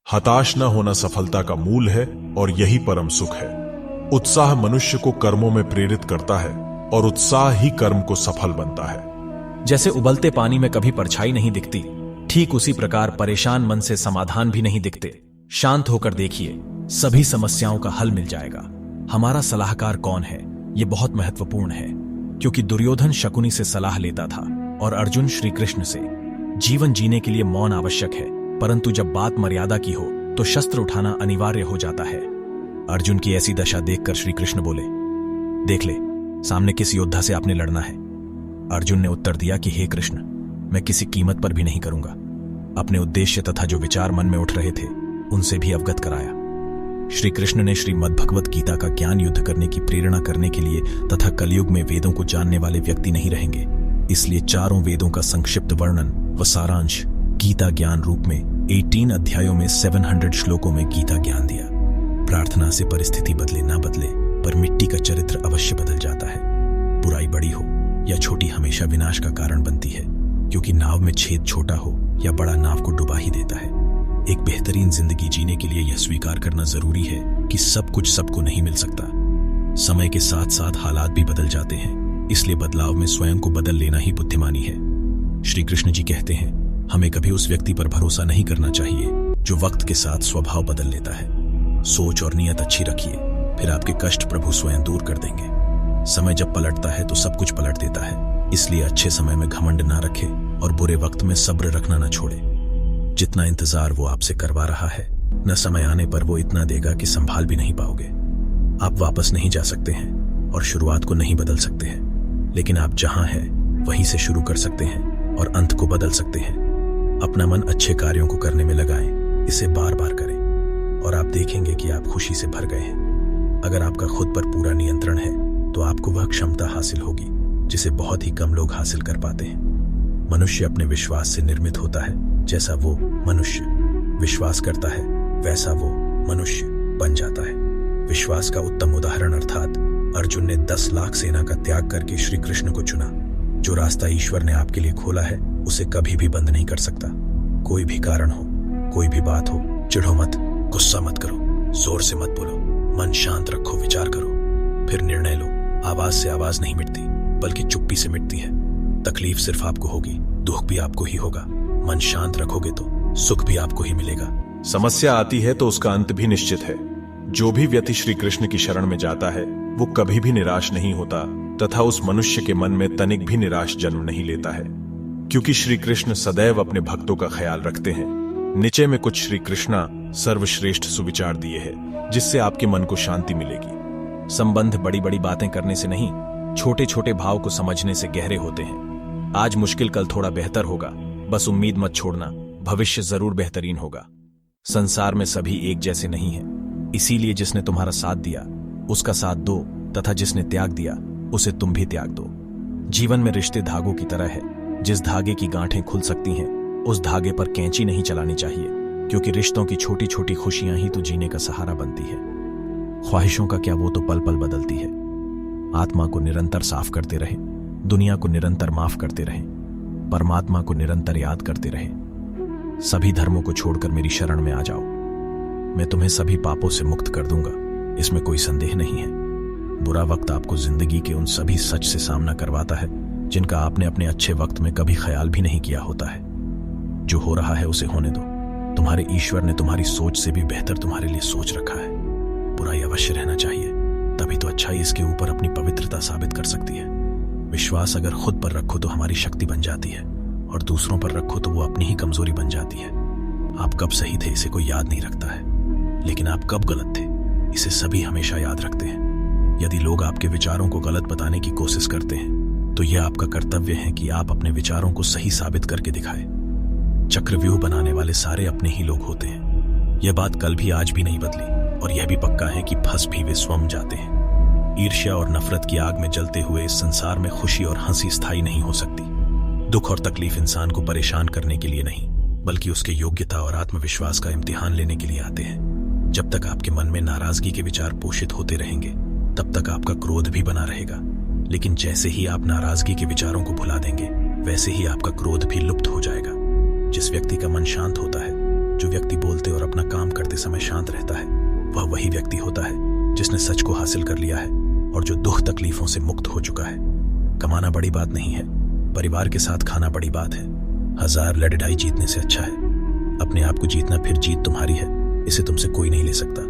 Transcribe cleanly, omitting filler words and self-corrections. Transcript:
हताश न होना सफलता का मूल है और यही परम सुख है। उत्साह मनुष्य को कर्मों में प्रेरित करता है और उत्साह ही कर्म को सफल बनता है। जैसे उबलते पानी में कभी परछाई नहीं दिखती, ठीक उसी प्रकार परेशान मन से समाधान भी नहीं दिखते। शांत होकर देखिए, सभी समस्याओं का हल मिल जाएगा। हमारा सलाहकार कौन है, यह बहुत महत्वपूर्ण है, क्योंकि दुर्योधन शकुनी से सलाह लेता था और अर्जुन श्री कृष्ण से। जीवन जीने के लिए मौन आवश्यक है, परंतु जब बात मर्यादा की हो तो शस्त्र उठाना अनिवार्य हो जाता है। अर्जुन की ऐसी दशा देखकर श्री कृष्ण बोले, देख ले, सामने किस योद्धा से आपने लड़ना है। अर्जुन ने उत्तर दिया कि हे कृष्ण, मैं किसी कीमत पर भी नहीं करूंगा। अपने उद्देश्य तथा जो विचार मन में उठ रहे थे उनसे भी अवगत कराया। श्री कृष्ण ने श्रीमद् भगवत गीता का ज्ञान युद्ध करने की प्रेरणा करने के लिए तथा कलयुग में वेदों को जानने वाले व्यक्ति नहीं रहेंगे, इसलिए चारों वेदों का संक्षिप्त वर्णन व सारांश गीता ज्ञान रूप में 18 अध्यायों में 700 श्लोकों में गीता ज्ञान दिया। प्रार्थना से परिस्थिति बदले ना बदले, पर मिट्टी का चरित्र अवश्य बदल जाता है। बुराई बड़ी हो या छोटी हमेशा विनाश का कारण बनती है, क्योंकि नाव में छेद छोटा हो या बड़ा नाव को डुबा ही देता है। एक बेहतरीन जिंदगी जीने के लिए यह स्वीकार करना जरूरी है कि सब कुछ सबको नहीं मिल सकता। समय के साथ साथ हालात भी बदल जाते हैं, इसलिए बदलाव में स्वयं को बदल लेना ही बुद्धिमानी है। श्री कृष्ण जी कहते हैं, हमें कभी उस व्यक्ति पर भरोसा नहीं करना चाहिए जो वक्त के साथ स्वभाव बदल लेता है। सोच और नियत अच्छी रखिए, फिर आपके कष्ट प्रभु स्वयं दूर कर देंगे। समय जब पलटता है तो सब कुछ पलट देता है, इसलिए अच्छे समय में घमंड ना रखे और बुरे वक्त में सब्र रखना ना छोड़े। जितना इंतजार वो आपसे करवा रहा है, न समय आने पर वो इतना देगा कि संभाल भी नहीं पाओगे। आप वापस नहीं जा सकते हैं और शुरुआत को नहीं बदल सकते हैं, लेकिन आप जहां हैं वहीं से शुरू कर सकते हैं और अंत को बदल सकते हैं। अपना मन अच्छे कार्यों को करने में लगाएं, इसे बार बार करें और आप देखेंगे कि आप खुशी से भर गए हैं। अगर आपका खुद पर पूरा नियंत्रण है तो आपको वह क्षमता हासिल होगी जिसे बहुत ही कम लोग हासिल कर पाते हैं। मनुष्य अपने विश्वास से निर्मित होता है। जैसा वो मनुष्य विश्वास करता है, वैसा वो मनुष्य बन जाता है। विश्वास का उत्तम उदाहरण अर्थात अर्जुन ने 10 लाख सेना का त्याग करके श्री कृष्ण को चुना। जो रास्ता ईश्वर ने आपके लिए खोला है उसे कभी भी बंद नहीं कर सकता। कोई भी कारण हो, कोई भी बात हो, चिढ़ो मत, गुस्सा मत करो, जोर से मत बोलो, मन शांत रखो, विचार करो, फिर निर्णय लो। आवाज से आवाज नहीं मिटती, बल्कि चुप्पी से मिटती है। तकलीफ सिर्फ आपको होगी, दुख भी आपको ही होगा। मन शांत रखोगे तो सुख भी आपको ही मिलेगा। समस्या आती है तो उसका अंत भी निश्चित है। जो भी व्यक्ति श्री कृष्ण की शरण में जाता है वो कभी भी निराश नहीं होता तथा उस मनुष्य के मन में तनिक भी निराश जन्म नहीं लेता है, क्योंकि श्री कृष्ण सदैव अपने भक्तों का ख्याल रखते हैं। नीचे में कुछ श्री कृष्णा सर्वश्रेष्ठ सुविचार दिए हैं जिससे आपके मन को शांति मिलेगी। संबंध बड़ी बड़ी बातें करने से नहीं, छोटे छोटे भाव को समझने से गहरे होते हैं। आज मुश्किल, कल थोड़ा बेहतर होगा। बस उम्मीद मत छोड़ना, भविष्य जरूर बेहतरीन होगा। संसार में सभी एक जैसे नहीं हैं, इसीलिए जिसने तुम्हारा साथ दिया उसका साथ दो तथा जिसने त्याग दिया उसे तुम भी त्याग दो। जीवन में रिश्ते धागों की तरह है, जिस धागे की गांठें खुल सकती हैं उस धागे पर कैंची नहीं चलानी चाहिए, क्योंकि रिश्तों की छोटी छोटी खुशियां ही तो जीने का सहारा बनती है। ख्वाहिशों का क्या, वो तो पल पल बदलती है। आत्मा को निरंतर साफ करते रहें, दुनिया को निरंतर माफ करते रहें, परमात्मा को निरंतर याद करते रहें। सभी धर्मों को छोड़कर मेरी शरण में आ जाओ, मैं तुम्हें सभी पापों से मुक्त कर दूंगा, इसमें कोई संदेह नहीं है। बुरा वक्त आपको जिंदगी के उन सभी सच से सामना करवाता है जिनका आपने अपने अच्छे वक्त में कभी ख्याल भी नहीं किया होता है। जो हो रहा है उसे होने दो। तुम्हारे ईश्वर ने तुम्हारी सोच से भी बेहतर तुम्हारे लिए सोच रखा है। बुराई अवश्य रहना चाहिए, तभी तो अच्छाई इसके ऊपर अपनी पवित्रता साबित कर सकती है। विश्वास अगर खुद पर रखो तो हमारी शक्ति बन जाती है, और दूसरों पर रखो तो वो अपनी ही कमजोरी बन जाती है। आप कब सही थे इसे कोई याद नहीं रखता है, लेकिन आप कब गलत थे इसे सभी हमेशा याद रखते हैं। यदि लोग आपके विचारों को गलत बताने की कोशिश करते हैं तो यह आपका कर्तव्य है कि आप अपने विचारों को सही साबित करके दिखाएं। चक्रव्यूह बनाने वाले सारे अपने ही लोग होते हैं। यह बात कल भी आज भी नहीं बदली, और यह भी पक्का है कि फंस भी वे स्वयं जाते हैं। ईर्ष्या और नफरत की आग में जलते हुए इस संसार में खुशी और हंसी स्थायी नहीं हो सकती। दुख और तकलीफ इंसान को परेशान करने के लिए नहीं, बल्कि उसके योग्यता और आत्मविश्वास का इम्तिहान लेने के लिए आते हैं। जब तक आपके मन में नाराजगी के विचार पोषित होते रहेंगे तब तक आपका क्रोध भी बना रहेगा, लेकिन जैसे ही आप नाराजगी के विचारों को भुला देंगे वैसे ही आपका क्रोध भी लुप्त हो जाएगा। जिस व्यक्ति का मन शांत होता है, जो व्यक्ति बोलते और अपना काम करते समय शांत रहता है वह वही व्यक्ति होता है जिसने सच को हासिल कर लिया है और जो दुख तकलीफों से मुक्त हो चुका है। कमाना बड़ी बात नहीं है, परिवार के साथ खाना बड़ी बात है। 1000 लड़ाई जीतने से अच्छा है अपने आप को जीतना, फिर जीत तुम्हारी है, इसे तुमसे कोई नहीं ले सकता।